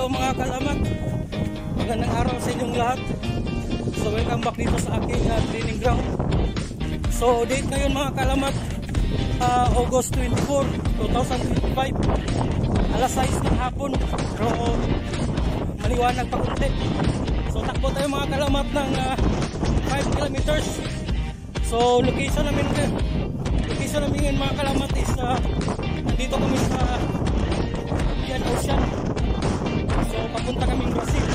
Hello mga kalamat, magandang araw sa inyong lahat. So welcome back dito sa aking training ground. So date ngayon mga kalamat, August 24, 2025, alas 6 ng hapon, pero maliwanag pa kunti. So takbo tayo mga kalamat ng 5 kilometers. So location namin ngayon mga kalamat is nandito kami sa Indian Ocean. So papunta kaming Brazil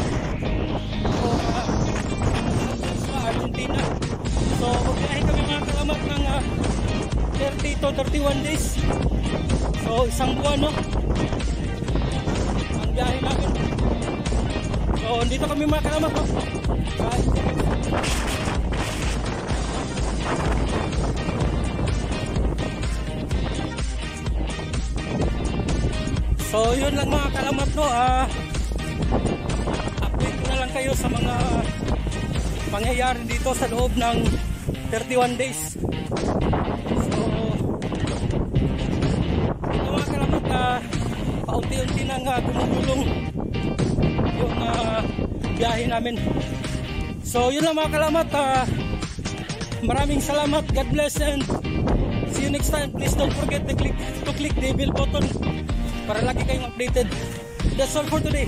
o sa Argentina. So magbiyahe kami mga kalamat ng 30 to 31 days. So isang buwan, no, ang biyahe namin. So dito kami mga kalamat, no? So yun lang mga kalamat, no, update ko na lang kayo sa mga pangyayari dito sa loob ng 31 days. So ito mga kalamat, paunti-unti nang gumugulong yung biyahe namin. So yun lang mga kalamat, maraming salamat, God bless, and see you next time. Please don't forget to click the bell button para lagi kayong updated. That's all for today.